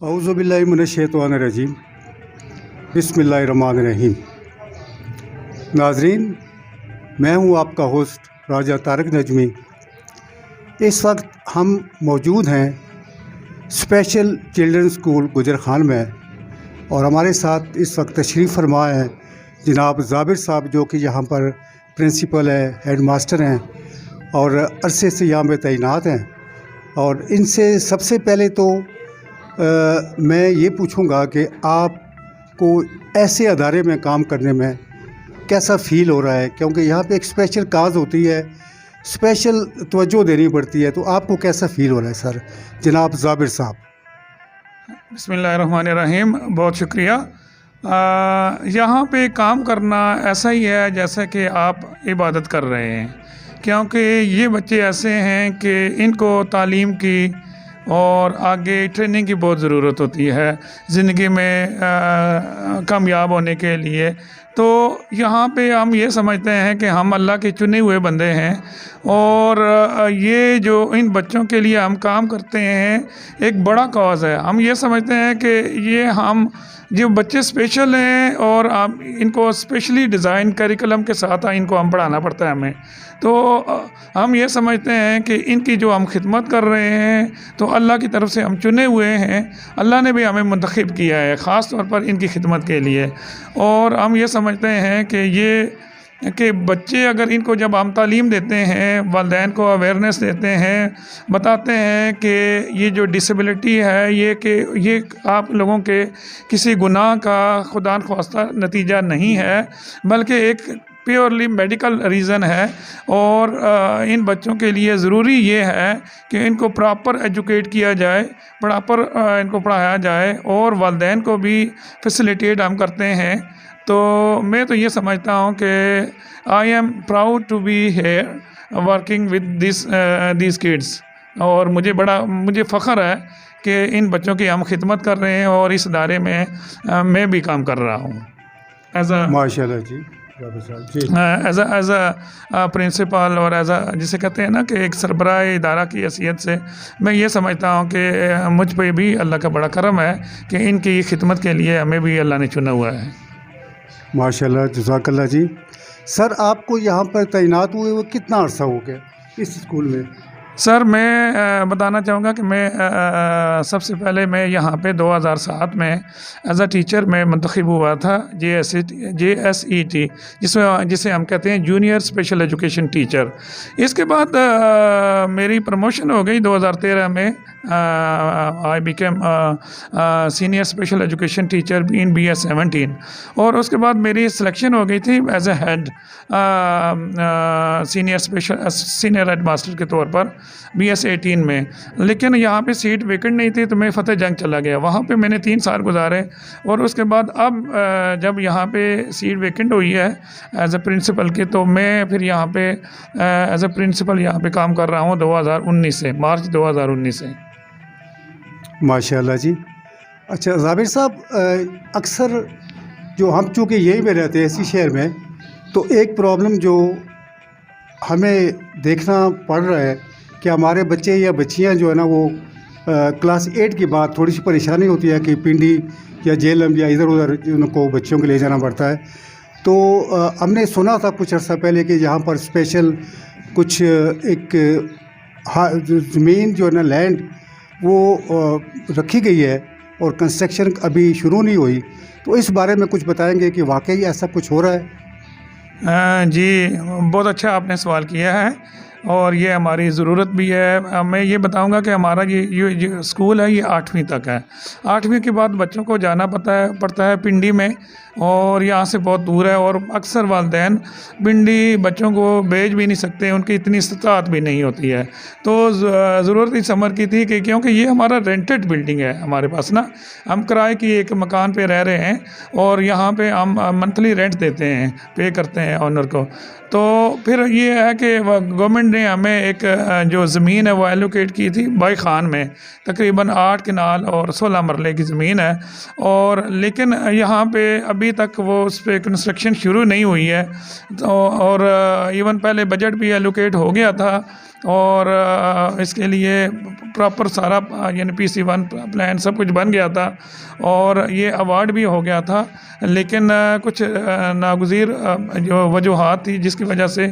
औज़ुबिल्लाहिमिनश्शैतानिर्रजीम बिस्मिल्लाहिर्रहमानिर्रहीम। नाज़रीन, मैं हूँ आपका होस्ट राजा तारिक नजमी। इस वक्त हम मौजूद हैं स्पेशल चिल्ड्रन स्कूल गुजर खान में और हमारे साथ इस वक्त तशरीफ़ फरमा हैं जनाब ज़ाबिर साहब, जो कि यहाँ पर प्रिंसिपल है, हेड मास्टर हैं और अरसे से यहाँ पे तैनात हैं। और इनसे सबसे पहले तो मैं ये पूछूंगा कि आपको ऐसे अदारे में काम करने में कैसा फ़ील हो रहा है, क्योंकि यहाँ पे एक स्पेशल काज होती है, स्पेशल तवज्जो देनी पड़ती है, तो आपको कैसा फ़ील हो रहा है सर जनाब ज़ाबिर साहब? बिस्मिल्लाहिर्रहमानिर्रहीम, बहुत शुक्रिया। यहाँ पे काम करना ऐसा ही है जैसा कि आप इबादत कर रहे हैं, क्योंकि ये बच्चे ऐसे हैं कि इनको तालीम की और आगे ट्रेनिंग की बहुत ज़रूरत होती है ज़िंदगी में कामयाब होने के लिए। तो यहाँ पे हम ये समझते हैं कि हम अल्लाह के चुने हुए बंदे हैं और ये जो इन बच्चों के लिए हम काम करते हैं एक बड़ा कॉज है। हम ये समझते हैं कि ये हम जो बच्चे स्पेशल हैं और आप इनको स्पेशली डिज़ाइन करिकुलम के साथ इनको हम पढ़ाना पड़ता है हमें। तो हम ये समझते हैं कि इनकी जो हम खिदमत कर रहे हैं तो अल्लाह की तरफ से हम चुने हुए हैं, अल्लाह ने भी हमें मुंतखब किया है ख़ास तौर पर इनकी खिदमत के लिए। और हम ये समझते हैं कि बच्चे अगर इनको जब हम तालीम देते हैं, वालिदैन को अवेयरनेस देते हैं, बताते हैं कि ये जो डिसेबिलिटी है ये आप लोगों के किसी गुनाह का खुदा न ख्वास्ता नतीजा नहीं है, बल्कि एक प्योरली मेडिकल रीज़न है। और इन बच्चों के लिए ज़रूरी ये है कि इनको प्रॉपर एजुकेट किया जाए, प्रॉपर इनको पढ़ाया जाए और वालिदैन को भी फैसिलिटेट हम करते हैं। तो मैं तो ये समझता हूँ कि I am proud to be here working with this kids, और मुझे फ़ख्र है कि इन बच्चों की हम खिदमत कर रहे हैं और इस इदारे में मैं भी काम कर रहा हूँ माशाल्लाह जी, एज अ प्रिंसिपल और जिसे कहते हैं ना कि एक सरबराह इदारा की हैसियत से मैं ये समझता हूँ कि मुझ पे भी अल्लाह का बड़ा करम है कि इनकी खिदमत के लिए हमें भी अल्लाह ने चुना हुआ है। माशाल्लाह, जज़ाकल्लाह जी। सर, आपको यहाँ पर तैनात हुए हुए कितना अर्सा हो गया इस स्कूल में? सर, मैं बताना चाहूँगा कि मैं सबसे पहले मैं यहाँ पे 2007 में एज अ टीचर मैं मुंतखब हुआ था, JSET जिसे हम कहते हैं जूनियर स्पेशल एजुकेशन टीचर। इसके बाद मेरी प्रमोशन हो गई 2013 में। I became senior special education teacher in BS 17 और उसके बाद मेरी सिलेक्शन हो गई थी as a head senior headmaster के तौर पर BS 18 में। लेकिन यहाँ पे सीट वेकेंट नहीं थी तो मैं फ़तेह जंग चला गया, वहाँ पे मैंने 3 साल गुजारे और उसके बाद अब जब यहाँ पे सीट वेकेंट हुई है एज ए प्रिंसिपल की, तो मैं फिर यहाँ पे एज ए प्रिंसिपल यहाँ पे काम कर रहा हूँ 2019 से, मार्च 2019 से। माशाल्लाह जी। अच्छा ज़ाबिर साहब, अक्सर जो हम चूँकि यहीं में रहते हैं इसी शहर में, तो एक प्रॉब्लम जो हमें देखना पड़ रहा है कि हमारे बच्चे या बच्चियां जो है ना वो क्लास 8 के बाद थोड़ी सी परेशानी होती है कि पिंडी या जेलम या इधर उधर उनको बच्चों को ले जाना पड़ता है। तो हमने सुना था कुछ अर्सा पहले कि यहाँ पर स्पेशल कुछ एक ज़मीन जो है ना लैंड वो रखी गई है और कंस्ट्रक्शन अभी शुरू नहीं हुई, तो इस बारे में कुछ बताएंगे कि वाकई ऐसा कुछ हो रहा है? जी, बहुत अच्छा आपने सवाल किया है और ये हमारी ज़रूरत भी है। मैं ये बताऊंगा कि हमारा ये स्कूल है, ये 8वीं तक है। 8वीं के बाद बच्चों को जाना पड़ता है पिंडी में और यहाँ से बहुत दूर है और अक्सर वालिदैन पिंडी बच्चों को भेज भी नहीं सकते, उनकी इतनी इस्तात भी नहीं होती है। तो ज़रूरत इस अमर की थी कि क्योंकि ये हमारा रेंटेड बिल्डिंग है, हमारे पास ना हम किराए की एक मकान पे रह रहे हैं और यहाँ पे हम मंथली रेंट देते हैं, पे करते हैं ऑनर को। तो फिर ये है कि गवर्नमेंट ने हमें एक जो ज़मीन है वो एलोकेट की थी बाई खान में, तकरीबन 8 कनाल और 16 मरले की ज़मीन है। और लेकिन यहाँ पे अभी तक वो उस पर कंस्ट्रक्शन शुरू नहीं हुई है। तो और इवन पहले बजट भी एलोकेट हो गया था और इसके लिए प्रॉपर सारा यानी PC1 प्लान सब कुछ बन गया था और ये अवार्ड भी हो गया था, लेकिन कुछ नागुज़ीर जो वजूहात थी जिसकी वजह से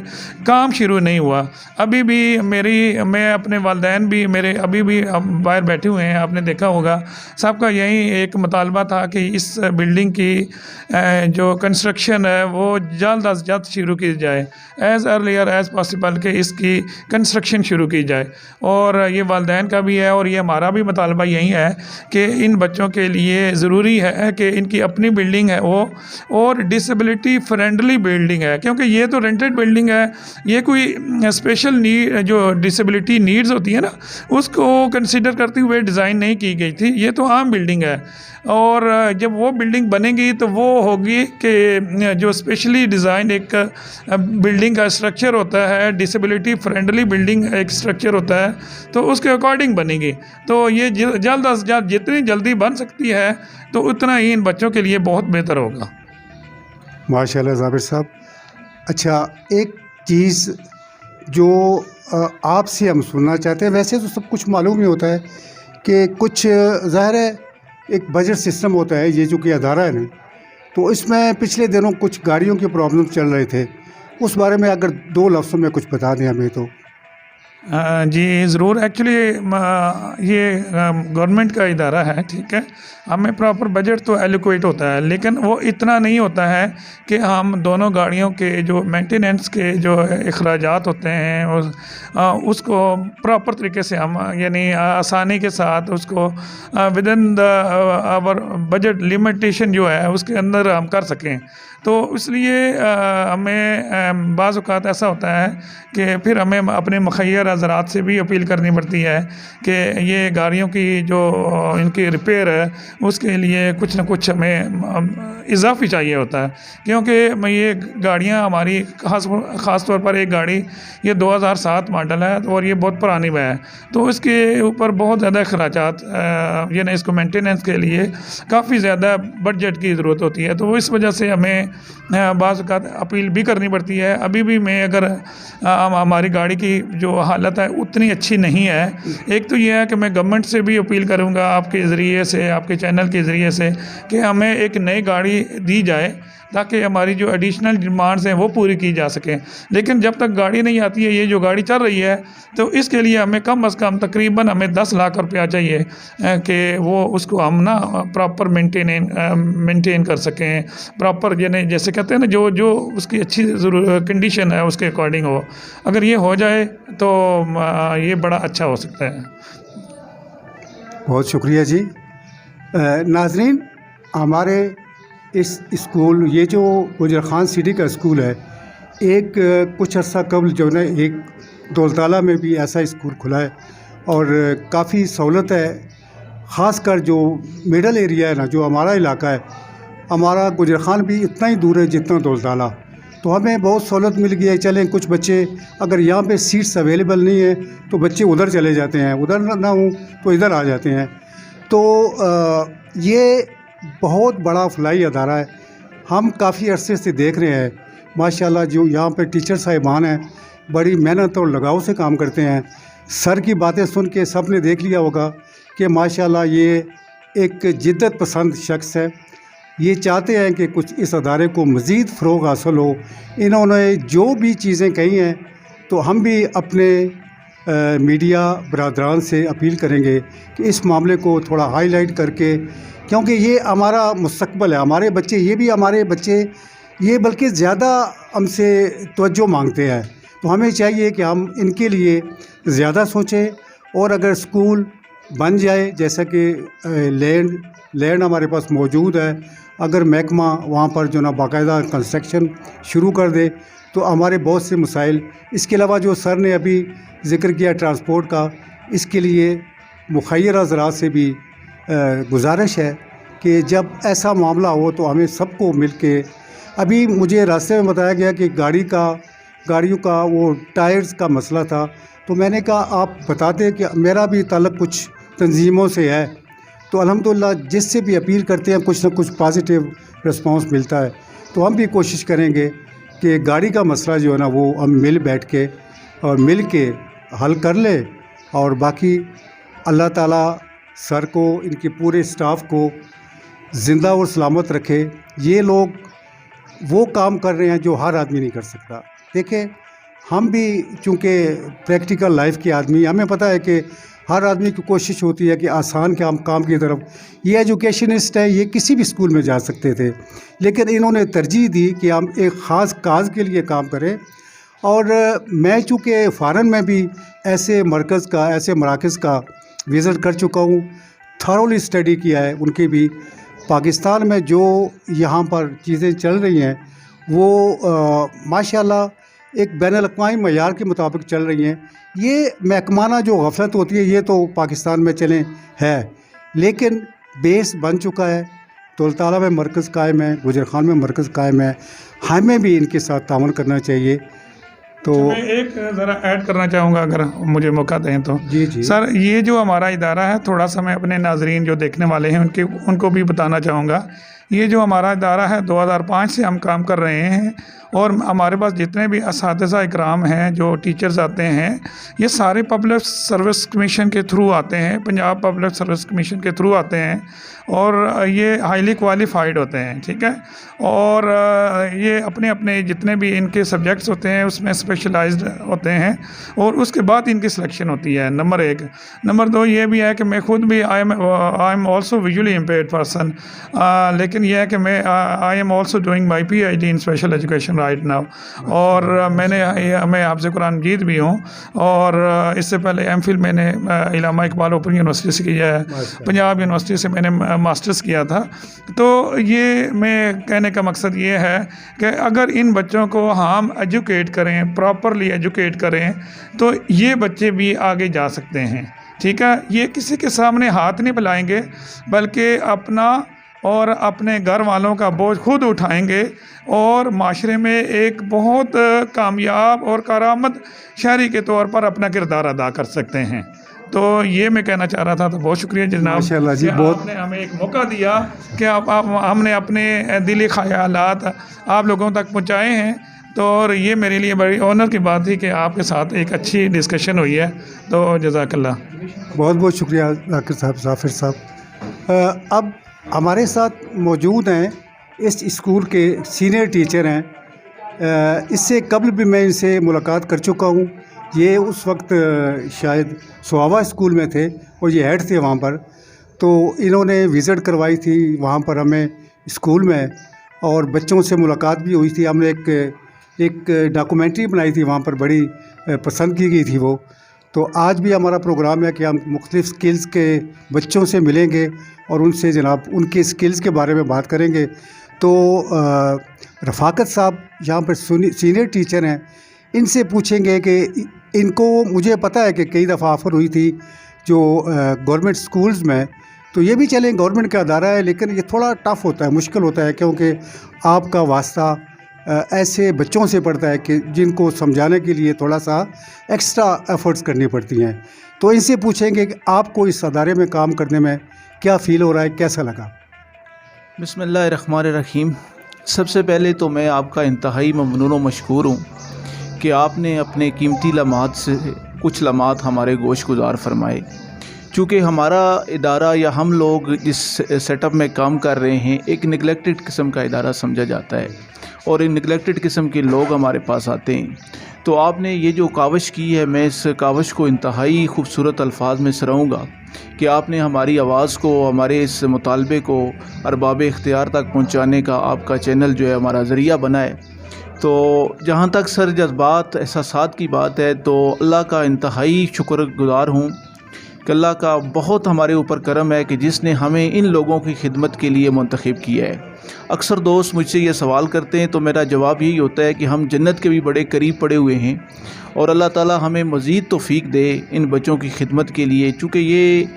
काम शुरू नहीं हुआ। अभी भी मैं अपने वालिदैन भी मेरे अभी भी बाहर बैठे हुए हैं, आपने देखा होगा। सबका यही एक मुतालबा था कि इस बिल्डिंग की जो कंस्ट्रक्शन है वो जल्द अज जल्द शुरू की जाए, एज़ अर्लियर एज़ पॉसिबल कि इसकी कंस्ट्रक्शन शुरू की जाए। और ये वालिदैन का भी है और ये हमारा भी मुतालबा यही है कि इन बच्चों के लिए ज़रूरी है कि इनकी अपनी बिल्डिंग है वो और डिसेबिलिटी फ्रेंडली बिल्डिंग है, क्योंकि ये तो रेंटेड बिल्डिंग है, ये कोई स्पेशल नीड जो डिसेबिलिटी नीड्स होती है ना उसको कंसिडर करते हुए डिज़ाइन नहीं की गई थी। ये तो आम बिल्डिंग है और जब वो बिल्डिंग बनेगी तो वो होगी कि जो स्पेशली डिज़ाइन एक बिल्डिंग का स्ट्रक्चर होता है, डिसेबिलिटी फ्रेंडली बिल्डिंग एक स्ट्रक्चर होता है, तो उसके अकॉर्डिंग बनेगी। तो ये जल्द अज जल्द जितनी जल्दी बन सकती है तो उतना ही इन बच्चों के लिए बहुत बेहतर होगा। माशाल्लाह ज़ाबिर साहब। अच्छा, एक चीज़ जो आपसे हम सुनना चाहते हैं, वैसे तो सब कुछ मालूम ही होता है कि कुछ ज़ाहिर है एक बजट सिस्टम होता है, ये जो कि अदारा है ना, तो इसमें पिछले दिनों कुछ गाड़ियों के प्रॉब्लम चल रहे थे, उस बारे में अगर 2 लफ्ज़ों में कुछ बता दें हमें तो। जी ज़रूर। एक्चुअली ये गवर्नमेंट का इदारा है, ठीक है। हमें प्रॉपर बजट तो एलोकेट होता है, लेकिन वो इतना नहीं होता है कि हम दोनों गाड़ियों के जो मेंटेनेंस के जो अखराजात होते हैं उसको प्रॉपर तरीके से हम यानी आसानी के साथ उसको within the our budget limitation जो है उसके अंदर हम कर सकें। तो इसलिए हमें बाज़ औक़ात ऐसा होता है कि फिर हमें अपने मुखय्यर हज़रात से भी अपील करनी पड़ती है कि ये गाड़ियों की जो इनकी रिपेयर है उसके लिए कुछ न कुछ हमें इजाफ़ी चाहिए होता है, क्योंकि ये गाड़ियाँ हमारी ख़ास तौर पर एक गाड़ी ये 2007 मॉडल है और ये बहुत पुरानी है, तो इसके ऊपर बहुत ज़्यादा अखराजात यानी इसको मेंटेनेंस के लिए काफ़ी ज़्यादा बजट की ज़रूरत होती है। तो इस वजह से हमें बाज़ औक़ात अपील भी करनी पड़ती है। अभी भी मैं अगर हमारी गाड़ी की जो हालत है उतनी अच्छी नहीं है, एक तो ये है कि मैं गवर्नमेंट से भी अपील करूंगा आपके ज़रिए से, आपके चैनल के ज़रिए से, कि हमें एक नई गाड़ी दी जाए ताकि हमारी जो एडिशनल डिमांड्स हैं वो पूरी की जा सकें। लेकिन जब तक गाड़ी नहीं आती है, ये जो गाड़ी चल रही है, तो इसके लिए हमें कम अज़ कम तकरीबन हमें 10 लाख रुपया चाहिए कि वो उसको हम ना प्रॉपर मेंटेन कर सकें, प्रॉपर यानी जैसे कहते हैं ना जो उसकी अच्छी कंडीशन है उसके अकॉर्डिंग हो। अगर ये हो जाए तो ये बड़ा अच्छा हो सकता है। बहुत शुक्रिया जी। नाज़रीन, हमारे इस स्कूल, ये जो गुजर खान सिटी का स्कूल है, एक कुछ अर्सा कबल जो है एक दौलताला में भी ऐसा स्कूल खुला है और काफ़ी सहूलत है। ख़ासकर जो मिडल एरिया है ना, जो हमारा इलाका है, हमारा गुजर खान भी इतना ही दूर है जितना दौलताला, तो हमें बहुत सहूलत मिल गई है। चलें, कुछ बच्चे अगर यहाँ पे सीट्स अवेलेबल नहीं है तो बच्चे उधर चले जाते हैं, उधर ना हो तो इधर आ जाते हैं। तो ये बहुत बड़ा फलाई अदारा है। हम काफ़ी अरसे से देख रहे हैं माशाल्लाह, जो यहाँ पे टीचर साहिबान हैं बड़ी मेहनत और लगाव से काम करते हैं। सर की बातें सुन के सब ने देख लिया होगा कि माशाल्लाह ये एक जिद्दत पसंद शख्स है। ये चाहते हैं कि कुछ इस अदारे को मज़ीद फ़रोग़ हासिल हो। इन्होंने जो भी चीज़ें कही हैं तो हम भी अपने मीडिया बरादरान से अपील करेंगे कि इस मामले को थोड़ा हाईलाइट करके, क्योंकि ये हमारा मुस्तक़बिल है, हमारे बच्चे, ये भी हमारे बच्चे, ये बल्कि ज़्यादा हमसे तवज्जो मांगते हैं। तो हमें चाहिए कि हम इनके लिए ज़्यादा सोचें। और अगर स्कूल बन जाए, जैसा कि लैंड हमारे पास मौजूद है, अगर महकमा वहाँ पर जो ना बाकायदा कंस्ट्रक्शन शुरू कर दे तो हमारे बहुत से मसाइल, इसके अलावा जो सर ने अभी ज़िक्र किया ट्रांसपोर्ट का, इसके लिए मुखय्यर हज़रात से भी गुजारिश है कि जब ऐसा मामला हो तो हमें सबको मिल के, अभी मुझे रास्ते में बताया गया कि गाड़ियों का वो टायर्स का मसला था, तो मैंने कहा आप बताते कि मेरा भी ताल्लुक़ कुछ तंजीमों से है, तो अल्हम्दुलिल्लाह जिससे भी अपील करते हैं कुछ ना कुछ पॉजिटिव रिस्पांस मिलता है। तो हम भी कोशिश करेंगे कि गाड़ी का मसला जो है ना वो हम मिल बैठ के और मिल के हल कर ले। और बाकी अल्लाह ताला सर को, इनके पूरे स्टाफ को ज़िंदा और सलामत रखे। ये लोग वो काम कर रहे हैं जो हर आदमी नहीं कर सकता। देखिए, हम भी चूँकि प्रैक्टिकल लाइफ के आदमी, हमें पता है कि हर आदमी की कोशिश होती है कि आसान काम की तरफ। ये एजुकेशनिस्ट है, ये किसी भी स्कूल में जा सकते थे, लेकिन इन्होंने तरजीह दी कि हम एक ख़ास काज के लिए काम करें। और मैं चूँकि फ़ॉरेन में भी ऐसे मरकज़ का, ऐसे मराकज़ का विज़िट कर चुका हूँ, थॉरोली स्टडी किया है उनकी भी। पाकिस्तान में जो यहाँ पर चीज़ें चल रही हैं वो माशाल्लाह एक बैनुल-अक़वामी मयार के मुताबिक चल रही हैं। ये महकमाना जो गफलत होती है ये तो पाकिस्तान में चलें है, लेकिन बेस बन चुका है। दौलताला में मरकज़ कायम है, गुजरखान में मरकज़ कायम है, हमें भी इनके साथ ताउन करना चाहिए। तो मैं एक ज़रा ऐड करना चाहूँगा अगर मुझे मौका दें तो। जी जी सर, ये जो हमारा इदारा है, थोड़ा सा मैं अपने नाजरीन जो देखने वाले हैं उनको भी बताना चाहूँगा। ये जो हमारा इदारा है 2005 से हम काम कर रहे हैं, और हमारे पास जितने भी असातिज़ा इकराम हैं, जो टीचर्स आते हैं, ये सारे पब्लिक सर्विस कमीशन के थ्रू आते हैं, पंजाब पब्लिक सर्विस कमीशन के थ्रू आते हैं, और ये हाईली क्वालिफाइड होते हैं, ठीक है। और ये अपने अपने जितने भी इनके सब्जेक्ट्स होते हैं उसमें स्पेशलाइज्ड होते हैं, और उसके बाद इनकी सिलेक्शन होती है, नंबर 1। नंबर 2 ये भी है कि मैं खुद भी I am also visually impaired person, लेकिन यह है कि I am also doing my PhD in special education right now. और मैं हाफ़िज़ कुरान मजीद भी हूँ, और इससे पहले MPhil मैंने इलामा इकबाल ओपन यूनिवर्सिटी से किया है, पंजाब यूनिवर्सिटी से मैंने मास्टर्स किया था। तो ये मैं कहने का मकसद ये है कि अगर इन बच्चों को हम एजुकेट करें, प्रॉपरली एजुकेट करें, तो ये बच्चे भी आगे जा सकते हैं, ठीक है। ये किसी के सामने हाथ नहीं फैलाएंगे, बल्कि अपना और अपने घर वालों का बोझ खुद उठाएंगे, और माशरे में एक बहुत कामयाब और कारामद शहरी के तौर पर अपना किरदार अदा कर सकते हैं। तो ये मैं कहना चाह रहा था। तो बहुत शुक्रिया जनाब, माशाल्लाह जी, कि बहुत आपने हमें एक मौका दिया कि हमने अपने दिली ख़यालात आप लोगों तक पहुँचाए हैं। तो और ये मेरे लिए बड़ी ऑनर की बात थी कि आपके साथ एक अच्छी डिस्कशन हुई है। तो जज़ाकल्लाह। बहुत बहुत शुक्रिया जाकिर साहब, जाफिर साहब। अब हमारे साथ मौजूद हैं इस स्कूल के सीनियर टीचर हैं। इससे कबल भी मैं इनसे मुलाकात कर चुका हूँ। ये उस वक्त शायद सुहावा स्कूल में थे और ये हेड थे वहाँ पर। तो इन्होंने विज़िट करवाई थी वहाँ पर हमें स्कूल में, और बच्चों से मुलाकात भी हुई थी। हमने एक डॉक्यूमेंट्री बनाई थी वहाँ पर, बड़ी पसंद की गई थी वो। तो आज भी हमारा प्रोग्राम है कि हम मुख्तलिफ़ स्किल्स के बच्चों से मिलेंगे और उनसे जनाब उनके स्किल्स के बारे में बात करेंगे। तो रफ़ाकत साहब यहाँ पर सीनियर टीचर हैं, इनसे पूछेंगे कि इनको, मुझे पता है कि कई दफ़ा ऑफ़र हुई थी जो गवर्नमेंट स्कूल्स में, तो ये भी चलें गवर्नमेंट का अदारा है, लेकिन ये थोड़ा टफ़ होता है, मुश्किल होता है, क्योंकि आपका वास्ता ऐसे बच्चों से पड़ता है कि जिनको समझाने के लिए थोड़ा सा एक्स्ट्रा एफ़र्ट्स करनी पड़ती हैं। तो इनसे पूछेंगे कि आपको इस अदारे में काम करने में क्या फ़ील हो रहा है, कैसा लगा? बिस्मिल्लाहिर्रहमानिर्रहीम। सबसे पहले तो मैं आपका इंतहाई ममनून व मशकूर हूँ कि आपने अपने कीमती लम्हात से कुछ लम्हात हमारे गोश गुजार फरमाए। चूँकि हमारा इदारा या हम लोग जिस सेटअप में काम कर रहे हैं, एक निगलेक्टेड किस्म का इदारा समझा जाता है, और इन निगलेक्टेड किस्म के लोग हमारे पास आते हैं। तो आपने ये जो काविश की है, मैं इस काविश को इंतहाई खूबसूरत अल्फाज में सराहूँगा कि आपने हमारी आवाज़ को, हमारे इस मुतालबे को अरबाब इख्तियार तक पहुँचाने का आपका चैनल जो है हमारा ज़रिया बना है। तो जहाँ तक सर जज्बात एहसासात की बात है, तो अल्लाह का इंतहाई शुक्रगुज़ार हूँ कि अल्लाह का बहुत हमारे ऊपर करम है कि जिसने हमें इन लोगों की खिदमत के लिए मुंतखब किया है। अक्सर दोस्त मुझसे ये सवाल करते हैं, तो मेरा जवाब यही होता है कि हम जन्नत के भी बड़े करीब पड़े हुए हैं, और अल्लाह ताला हमें मज़ीद तौफ़ीक दे इन बच्चों की खिदमत के लिए। चूँकि ये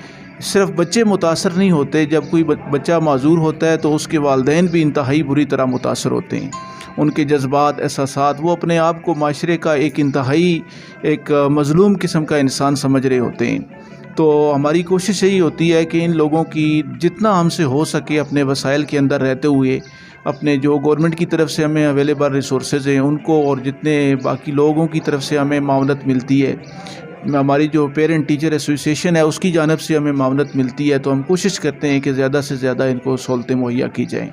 सिर्फ़ बच्चे मुतासर नहीं होते, जब कोई बच्चा माजूर होता है तो उसके वालिदैन भी इंतहाई बुरी तरह मुतासर होते हैं। उनके जज्बात, एहसासात, वो अपने आप को माशरे का एक इंतहाई एक मज़लूम किस्म का इंसान समझ रहे होते हैं। तो हमारी कोशिश यही होती है कि इन लोगों की जितना हमसे हो सके अपने वसाइल के अंदर रहते हुए, अपने जो गवर्नमेंट की तरफ से हमें अवेलेबल रिसोर्सेज हैं उनको, और जितने बाकी लोगों की तरफ से हमें मावनत मिलती है, हमारी जो पेरेंट टीचर एसोसिएशन है उसकी जानिब से हमें मावनत मिलती है, तो हम कोशिश करते हैं कि ज़्यादा से ज़्यादा इनको सहूलतें मुहैया की जाएँ।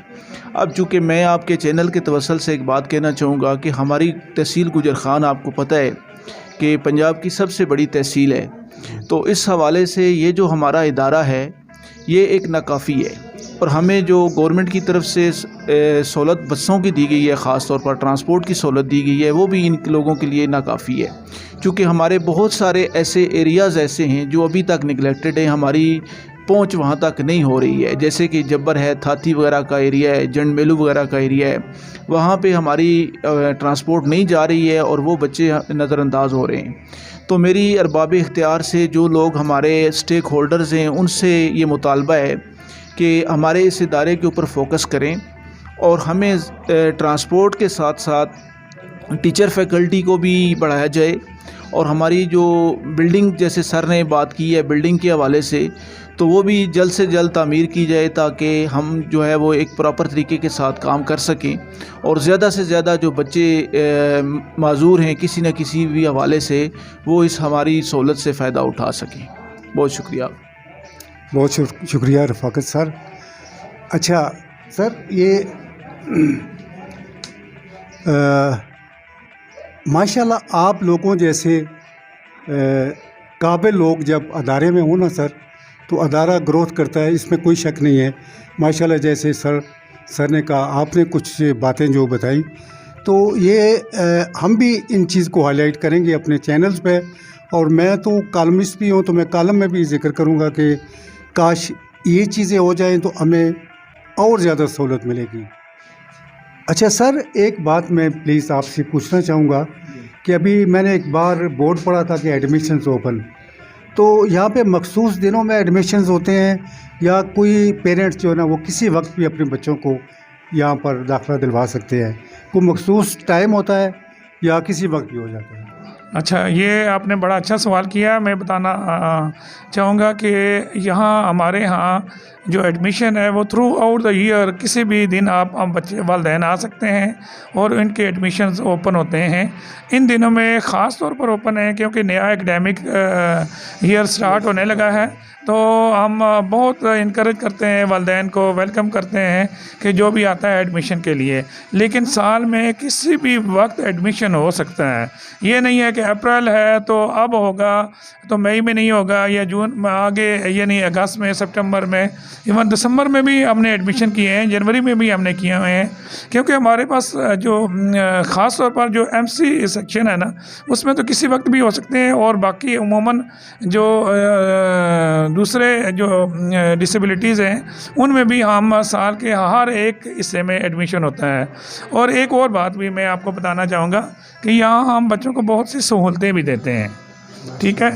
अब चूँकि मैं आपके चैनल के तवसल से एक बात कहना चाहूँगा कि हमारी तहसील गुजर खान, आपको पता है कि पंजाब की सबसे बड़ी तहसील है, तो इस हवाले से ये जो हमारा इदारा है ये एक नाकाफ़ी है, और हमें जो गवर्नमेंट की तरफ से सहूलत बसों की दी गई है, ख़ास तौर पर ट्रांसपोर्ट की सहूलत दी गई है, वो भी इन लोगों के लिए नाकाफ़ी है। क्योंकि हमारे बहुत सारे ऐसे एरियाज़ ऐसे हैं जो अभी तक निगलेक्टेड हैं, हमारी पहुंच वहां तक नहीं हो रही है, जैसे कि जब्बर है, थाती वगैरह का एरिया है, जंड मेलू वगैरह का एरिया है, वहाँ पे हमारी ट्रांसपोर्ट नहीं जा रही है और वो बच्चे नज़रअंदाज हो रहे हैं। तो मेरी अरबाब इख्तियार से जो लोग हमारे स्टेक होल्डर्स हैं उनसे ये मुतालबा है कि हमारे इस इदारे के ऊपर फोकस करें और हमें ट्रांसपोर्ट के साथ साथ टीचर फैकल्टी को भी बढ़ाया जाए, और हमारी जो बिल्डिंग, जैसे सर ने बात की है बिल्डिंग के हवाले से, तो वो भी जल्द से जल्द तामीर की जाए ताकि हम जो है वो एक प्रॉपर तरीके के साथ काम कर सकें और ज़्यादा से ज़्यादा जो बच्चे माजूर हैं किसी न किसी भी हवाले से, वो इस हमारी सहूलत से फ़ायदा उठा सकें। बहुत शुक्रिया। बहुत शुक्रिया रफ़ाकत सर। अच्छा सर, ये माशाल्लाह आप लोगों जैसे काबिल लोग जब अदारे में हो ना सर, तो अदारा ग्रोथ करता है, इसमें कोई शक नहीं है। माशाल्लाह जैसे सर ने कहा, आपने कुछ बातें जो बताई, तो ये हम भी इन चीज़ को हाईलाइट करेंगे अपने चैनल्स पे। और मैं तो कॉलमिस्ट भी हूँ, तो मैं कॉलम में भी जिक्र करूँगा कि काश ये चीज़ें हो जाएं तो हमें और ज़्यादा सहूलत मिलेगी। अच्छा सर, एक बात मैं प्लीज़ आपसे पूछना चाहूँगा कि अभी मैंने एक बार बोर्ड पढ़ा था कि एडमिशन्स ओपन, तो यहाँ पे मखसूस दिनों में एडमिशन्स होते हैं या कोई पेरेंट्स जो है ना वो किसी वक्त भी अपने बच्चों को यहाँ पर दाखिला दिलवा सकते हैं? कोई मखसूस टाइम होता है या किसी वक्त भी हो जाता है? अच्छा, ये आपने बड़ा अच्छा सवाल किया। मैं बताना चाहूँगा कि यहाँ हमारे यहाँ जो एडमिशन है वो थ्रू आउट द ईयर किसी भी दिन आप बच्चे वालिदैन आ सकते हैं और इनके एडमिशन्स ओपन होते हैं। इन दिनों में ख़ास तौर पर ओपन है क्योंकि नया एकेडमिक ईयर स्टार्ट होने लगा है, तो हम बहुत इनकरेज करते हैं, वालिदैन को वेलकम करते हैं कि जो भी आता है एडमिशन के लिए। लेकिन साल में किसी भी वक्त एडमिशन हो सकता है, ये नहीं है कि अप्रैल है तो अब होगा, तो मई में नहीं होगा या जून में आगे, ये नहीं, अगस्त में, सितंबर में, इवन दिसंबर में भी हमने एडमिशन किए हैं, जनवरी में भी हमने किए हुए हैं। क्योंकि हमारे पास जो ख़ास तौर पर जो MC सेक्शन है ना, उसमें तो किसी वक्त भी हो सकते हैं, और बाकी उमूमन जो दूसरे जो डिसेबिलिटीज़ हैं उनमें भी हम साल के हर एक हिस्से में एडमिशन होता है। और एक और बात भी मैं आपको बताना चाहूँगा कि यहाँ हम बच्चों को बहुत सी सहूलतें भी देते हैं, ठीक है,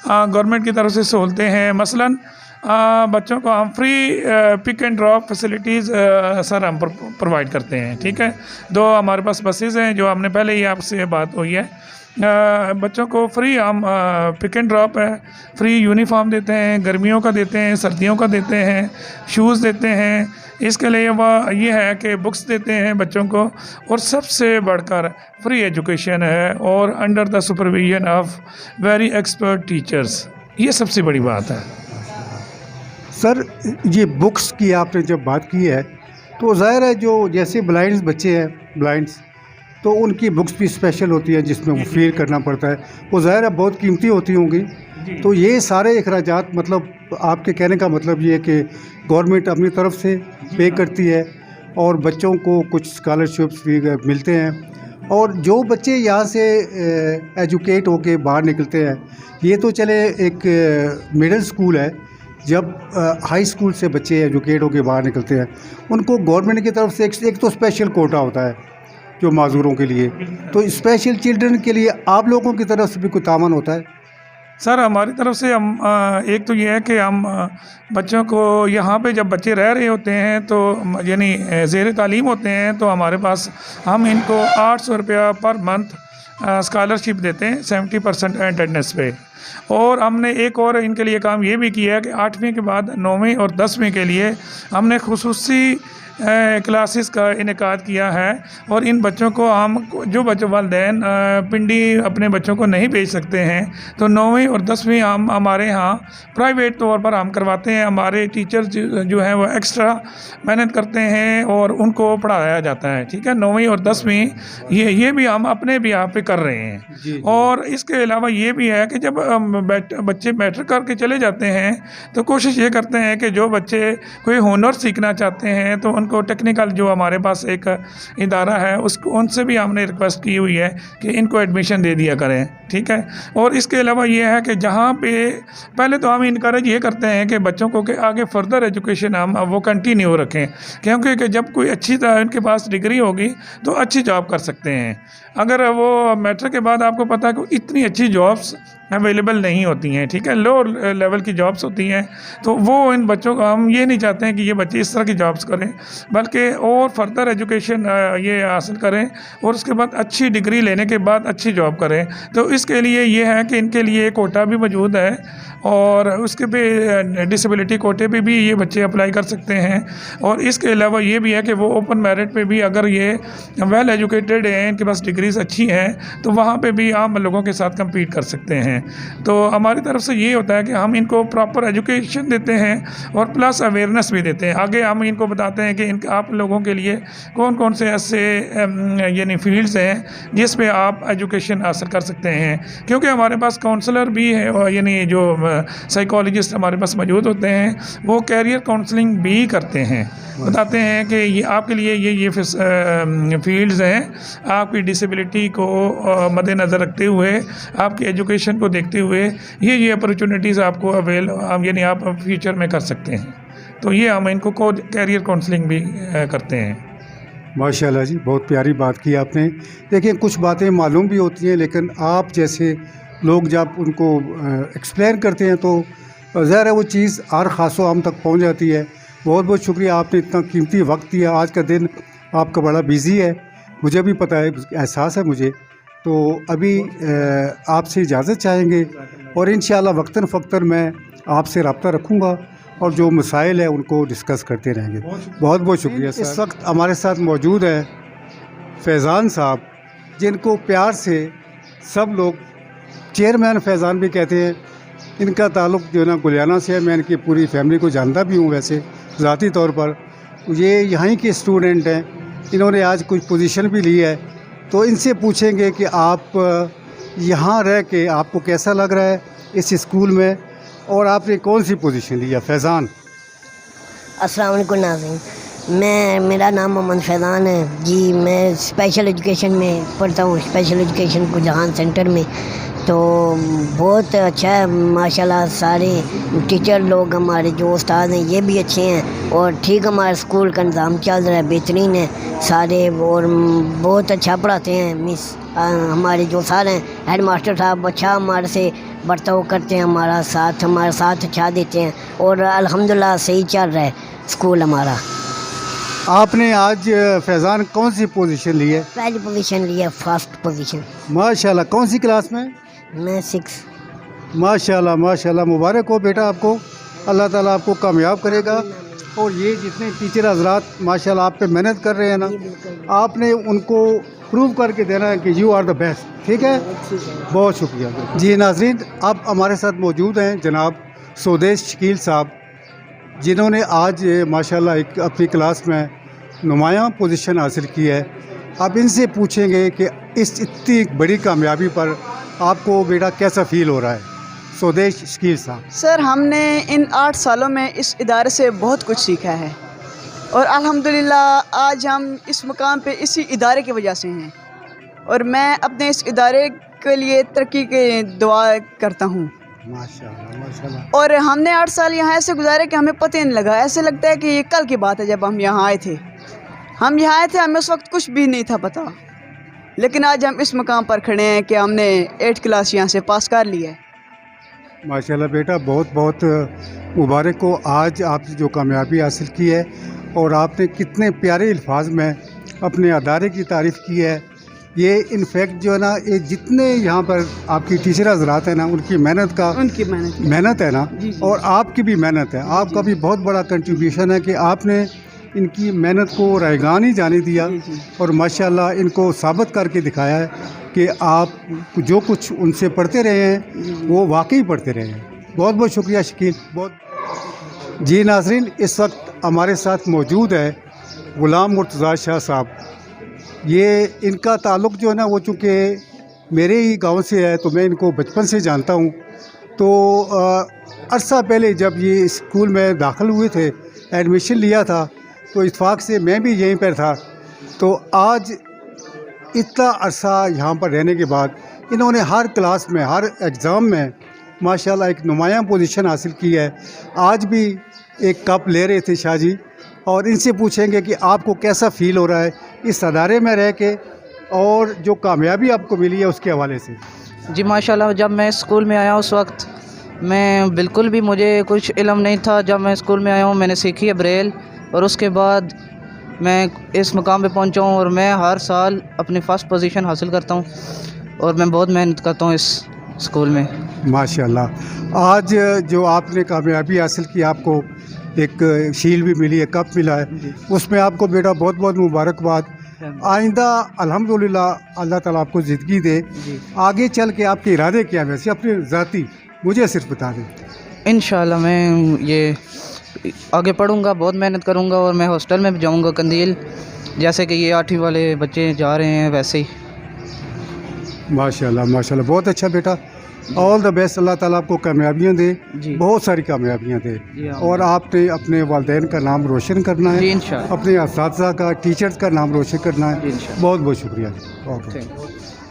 गवर्नमेंट की तरफ से सहूलतें हैं। मसलन बच्चों को हम free pick and drop facilities sir हम प्रोवाइड करते हैं, ठीक है। 2 हमारे पास बसेज़ हैं, जो हमने पहले ही आपसे बात हुई है। बच्चों को फ्री हम पिक एंड ड्रॉप है, फ्री यूनिफॉर्म देते हैं, गर्मियों का देते हैं, सर्दियों का देते हैं, शूज़ देते हैं। इसके लिए वह ये है कि बुक्स देते हैं बच्चों को, और सबसे बढ़कर फ्री एजुकेशन है और under the supervision of very expert teachers. ये सबसे बड़ी बात है सर। ये बुक्स की आपने जब बात की है, तो ज़ाहिर है जो जैसे ब्लाइंड्स बच्चे हैं, ब्लाइंड्स, तो उनकी बुक्स भी स्पेशल होती है जिसमें वो फील करना पड़ता है, वो ज़ाहिर है बहुत कीमती होती होंगी। तो ये सारे अखराजात, मतलब आपके कहने का मतलब ये है कि गवर्नमेंट अपनी तरफ से पे करती है और बच्चों को कुछ स्कॉलरशिप्स भी मिलते हैं, और जो बच्चे यहाँ से एजुकेट होके बाहर निकलते हैं, ये तो चले एक मिडिल स्कूल है, जब हाई स्कूल से बच्चे एजुकेट होके बाहर निकलते हैं उनको गवर्नमेंट की तरफ से एक तो स्पेशल कोटा होता है जो माजूरों के लिए, तो स्पेशल चिल्ड्रन के लिए आप लोगों की तरफ से भी कोई तामन होता है? सर, हमारी तरफ से हम एक तो ये है कि हम बच्चों को यहाँ पे जब बच्चे रह रहे होते हैं तो यानी ज़ेर तालीम होते हैं, तो हमारे पास हम इनको 800 रुपया पर मंथ स्कॉलरशिप देते हैं 70% अटेंडेंस पे। और हमने एक और इनके लिए काम ये भी किया है कि 8वीं के बाद 9वीं और 10वीं के लिए हमने खुसूसी क्लासेस का इनेकाद किया है। और इन बच्चों को हम जो बच्चों वालिदैन पिंडी अपने बच्चों को नहीं भेज सकते हैं तो 9वीं और 10वीं हम हमारे यहाँ प्राइवेट तौर पर हम करवाते हैं। हमारे टीचर जो हैं वो एक्स्ट्रा मेहनत करते हैं और उनको पढ़ाया जाता है। ठीक है, 9वीं और 10वीं ये भी हम अपने भी यहाँ पे कर रहे हैं। और इसके अलावा ये भी है कि जब बच्चे मैट्रिक करके चले जाते हैं तो कोशिश ये करते हैं कि जो बच्चे कोई हुनर सीखना चाहते हैं तो उनको टेक्निकल जो हमारे पास एक इदारा है उसको उनसे भी हमने रिक्वेस्ट की हुई है कि इनको एडमिशन दे दिया करें। ठीक है, और इसके अलावा ये है कि जहाँ पे पहले तो हम इनकरेज ये करते हैं कि बच्चों को कि आगे फर्दर एजुकेशन हम वो कंटिन्यू रखें, क्योंकि कि जब कोई अच्छी उनके पास डिग्री होगी तो अच्छी जॉब कर सकते हैं। अगर वो मैट्रिक के बाद आपको पता है कि इतनी अच्छी जॉब्स अवेलेबल नहीं होती हैं, ठीक है, लो लेवल की जॉब्स होती हैं, तो वो इन बच्चों को हम ये नहीं चाहते हैं कि ये बच्चे इस तरह की जॉब्स करें, बल्कि और फर्दर एजुकेशन ये हासिल करें और उसके बाद अच्छी डिग्री लेने के बाद अच्छी जॉब करें। तो इसके लिए ये है कि इनके लिए कोटा भी मौजूद है और उसके पे डिसेबिलिटी कोटे पे भी ये बच्चे अप्लाई कर सकते हैं। और इसके अलावा ये भी है कि वो ओपन मेरिट पे भी अगर ये वेल एजुकेटेड हैं, इनके पास डिग्रीज अच्छी हैं, तो वहाँ पे भी आम लोगों के साथ compete कर सकते हैं। तो हमारी तरफ से ये होता है कि हम इनको प्रॉपर एजुकेशन देते हैं और प्लस अवेयरनेस भी देते हैं। आगे हम इनको बताते हैं कि आप लोगों के लिए कौन कौन से ऐसे यानी फील्ड्स हैं जिस पे आप एजुकेशन हासिल कर सकते हैं, क्योंकि हमारे पास काउंसलर भी है और यानी जो साइकोलॉजिस्ट हमारे पास मौजूद होते हैं वो कैरियर काउंसलिंग भी करते हैं, बताते हैं कि ये आपके लिए ये फील्ड्स हैं, आपकी डिसेबिलिटी को मद्देनज़र रखते हुए, आपकी एजुकेशन को देखते हुए ये अपॉर्चुनिटीज़ आपको यानी आप फ्यूचर में कर सकते हैं। तो ये हम इनको कैरियर काउंसलिंग भी करते हैं। माशाल्लाह जी, बहुत प्यारी बात की आपने। देखिए, कुछ बातें मालूम भी होती हैं, लेकिन आप जैसे लोग जब उनको एक्सप्लेन करते हैं तो ज़ाहिर है वो चीज़ हर ख़ासो आम तक पहुंच जाती है। बहुत बहुत शुक्रिया, आपने इतना कीमती वक्त दिया। आज का दिन आपका बड़ा बिज़ी है, मुझे भी पता है, एहसास है मुझे। तो अभी आपसे इजाज़त चाहेंगे और इंशाअल्लाह वक्तन फ़क्तन मैं आपसे रब्ता रखूँगा और जो मसाइल है उनको डिस्कस करते रहेंगे। बहुत बहुत शुक्रिया। इस वक्त हमारे साथ मौजूद है फैज़ान साहब, जिनको प्यार से सब लोग चेयरमैन फैज़ान भी कहते हैं। इनका ताल्लुक़ जो है ना गुलियाना से है। मैं इनकी पूरी फैमिली को जानता भी हूँ वैसे ज़ाती तौर पर। ये यहीं के स्टूडेंट हैं, इन्होंने आज कुछ पोजीशन भी ली है, तो इनसे पूछेंगे कि आप यहाँ रह के आपको कैसा लग रहा है इस स्कूल में और आपने कौन सी पोजीशन ली है। फैज़ान। अस्सलाम वालेकुम नाज़रीन, मेरा नाम मोहम्मद फैज़ान है जी। मैं स्पेशल एजुकेशन में पढ़ता हूँ, स्पेशल एजुकेशन कुजहान सेंटर में। तो बहुत अच्छा है माशाल्लाह, सारे टीचर लोग हमारे जो उस्ताद हैं ये भी अच्छे हैं और ठीक हमारे स्कूल का निज़ाम चल रहा है, बेहतरीन है सारे, और बहुत अच्छा पढ़ाते हैं। मिस हमारे जो सर हैं, हेड मास्टर साहब अच्छा हमारे से बर्ताव करते हैं, हमारे साथ अच्छा देते हैं और अल्हम्दुलिल्लाह सही चल रहा है स्कूल हमारा। आपने आज फैज़ान कौन सी पोजीशन ली है। पहली पोजीशन ली है, फर्स्ट पोजीशन। माशाल्लाह। कौन सी क्लास में। मैं 6। माशाल्लाह माशाल्लाह, मुबारक हो बेटा आपको, अल्लाह ताला आपको कामयाब करेगा। और ये जितने टीचर हजरात माशाल्लाह आप पे मेहनत कर रहे हैं ना, आपने उनको प्रूव करके देना है कि यू आर द बेस्ट। ठीक है, बहुत शुक्रिया जी। नाज़रीन, अब हमारे साथ मौजूद हैं जनाब स्वदेश शकील साहब, जिन्होंने आज माशाल्लाह एक अपनी क्लास में नुमायाँ पोजीशन हासिल की है। अब इनसे पूछेंगे कि इस इतनी बड़ी कामयाबी पर आपको बेटा कैसा फ़ील हो रहा है। स्वदेश शकील साहब। सर, हमने इन 8 सालों में इस इदारे से बहुत कुछ सीखा है और अल्हम्दुलिल्लाह आज हम इस मुकाम पे इसी इदारे की वजह से हैं और मैं अपने इस इदारे के लिए तरक्की की दुआ करता हूँ। माशाल्लाह माशाल्लाह। और हमने 8 साल यहाँ ऐसे गुजारे कि हमें पता ही नहीं लगा। ऐसे लगता है कि ये कल की बात है जब हम यहाँ आए थे। हमें उस वक्त कुछ भी नहीं था पता, लेकिन आज हम इस मुकाम पर खड़े हैं कि हमने 8th क्लास यहाँ से पास कर लिया है। माशाल्लाह बेटा, बहुत बहुत मुबारक हो आज आपने जो कामयाबी हासिल की है। और आपने कितने प्यारे अल्फाज में अपने अदारे की तारीफ़ की है। ये इनफैक्ट जो है ना, ये जितने यहाँ पर आपकी टीचर हजरात हैं ना, उनकी उनकी मेहनत मेहनत है ना, जी, जी। और आपकी भी मेहनत है, आपका भी बहुत बड़ा कंट्रीब्यूशन है कि आपने इनकी मेहनत को रैगान ही जाने दिया जी, जी। और माशाल्लाह इनको साबित करके दिखाया है कि आप जो कुछ उनसे पढ़ते रहे हैं वो वाकई पढ़ते रहे हैं। बहुत बहुत शुक्रिया शकील। बहुत जी नाज़रीन, इस वक्त हमारे साथ मौजूद है ग़ुलाम मुर्तज़ा शाह साहब। ये इनका ताल्लुक़ जो है ना, वो चूँकि मेरे ही गांव से है तो मैं इनको बचपन से जानता हूँ। तो अरसा पहले जब ये स्कूल में दाखिल हुए थे, एडमिशन लिया था, तो इत्फाक से मैं भी यहीं पर था। तो आज इतना अरसा यहाँ पर रहने के बाद इन्होंने हर क्लास में, हर एग्ज़ाम में माशाल्लाह एक नुमायाँ पोजीशन हासिल की है। आज भी एक कप ले रहे थे शाह जी, और इनसे पूछेंगे कि आपको कैसा फ़ील हो रहा है इस अदारे में रह के, और जो कामयाबी आपको मिली है उसके हवाले से। जी माशाल्लाह, जब मैं स्कूल में आया उस वक्त मैं बिल्कुल भी, मुझे कुछ इल्म नहीं था। जब मैं स्कूल में आया हूँ मैंने सीखी है ब्रेल, और उसके बाद मैं इस मुकाम पे पहुँचा हूँ, और मैं हर साल अपनी फ़र्स्ट पोजीशन हासिल करता हूँ, और मैं बहुत मेहनत करता हूँ इस स्कूल में। माशाल्लाह, आज जो आपने कामयाबी हासिल की, आपको एक शील्ड भी मिली है, कप मिला है, उसमें आपको बेटा बहुत बहुत मुबारकबाद। आइंदा अल्हम्दुलिल्लाह अल्लाह ताला आपको ज़िंदगी दे। आगे चल के आपके इरादे क्या हैं वैसे, अपने ज़ाती मुझे सिर्फ बता दें। इंशाल्लाह मैं ये आगे पढ़ूँगा, बहुत मेहनत करूँगा, और मैं हॉस्टल में भी जाऊँगा कंदील, जैसे कि ये 8वीं वाले बच्चे जा रहे हैं वैसे ही। माशाल्लाह माशाल्लाह, बहुत अच्छा बेटा, ऑल द बेस्ट। अल्लाह ताला आपको कामयाबियाँ दे, जी। बहुत सारी कामयाबियाँ दे, जी, हाँ। और आपने अपने वालिदैन का नाम रोशन करना जी है, इंशाल्लाह। अपने असातिज़ा का, टीचर्स का नाम रोशन करना जी, है। इंशाल्लाह। बहुत बहुत शुक्रिया। ओके। Thank you.